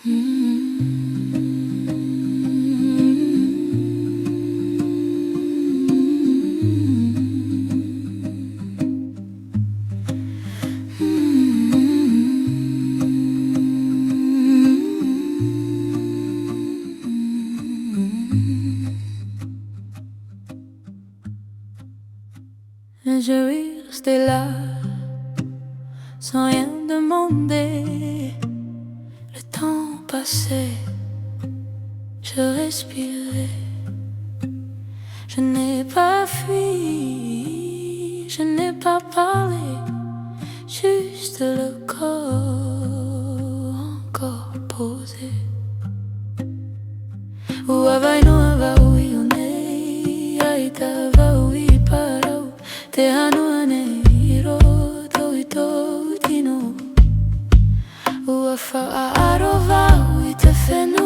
Je vais rester là, sans rien demander. Le temps passait, je respirais. Je n'ai pas fui, je n'ai pas parlé, juste le corps encore posé. Te hanuane hiro toi toi tino. Ua wha arova ui te whenua.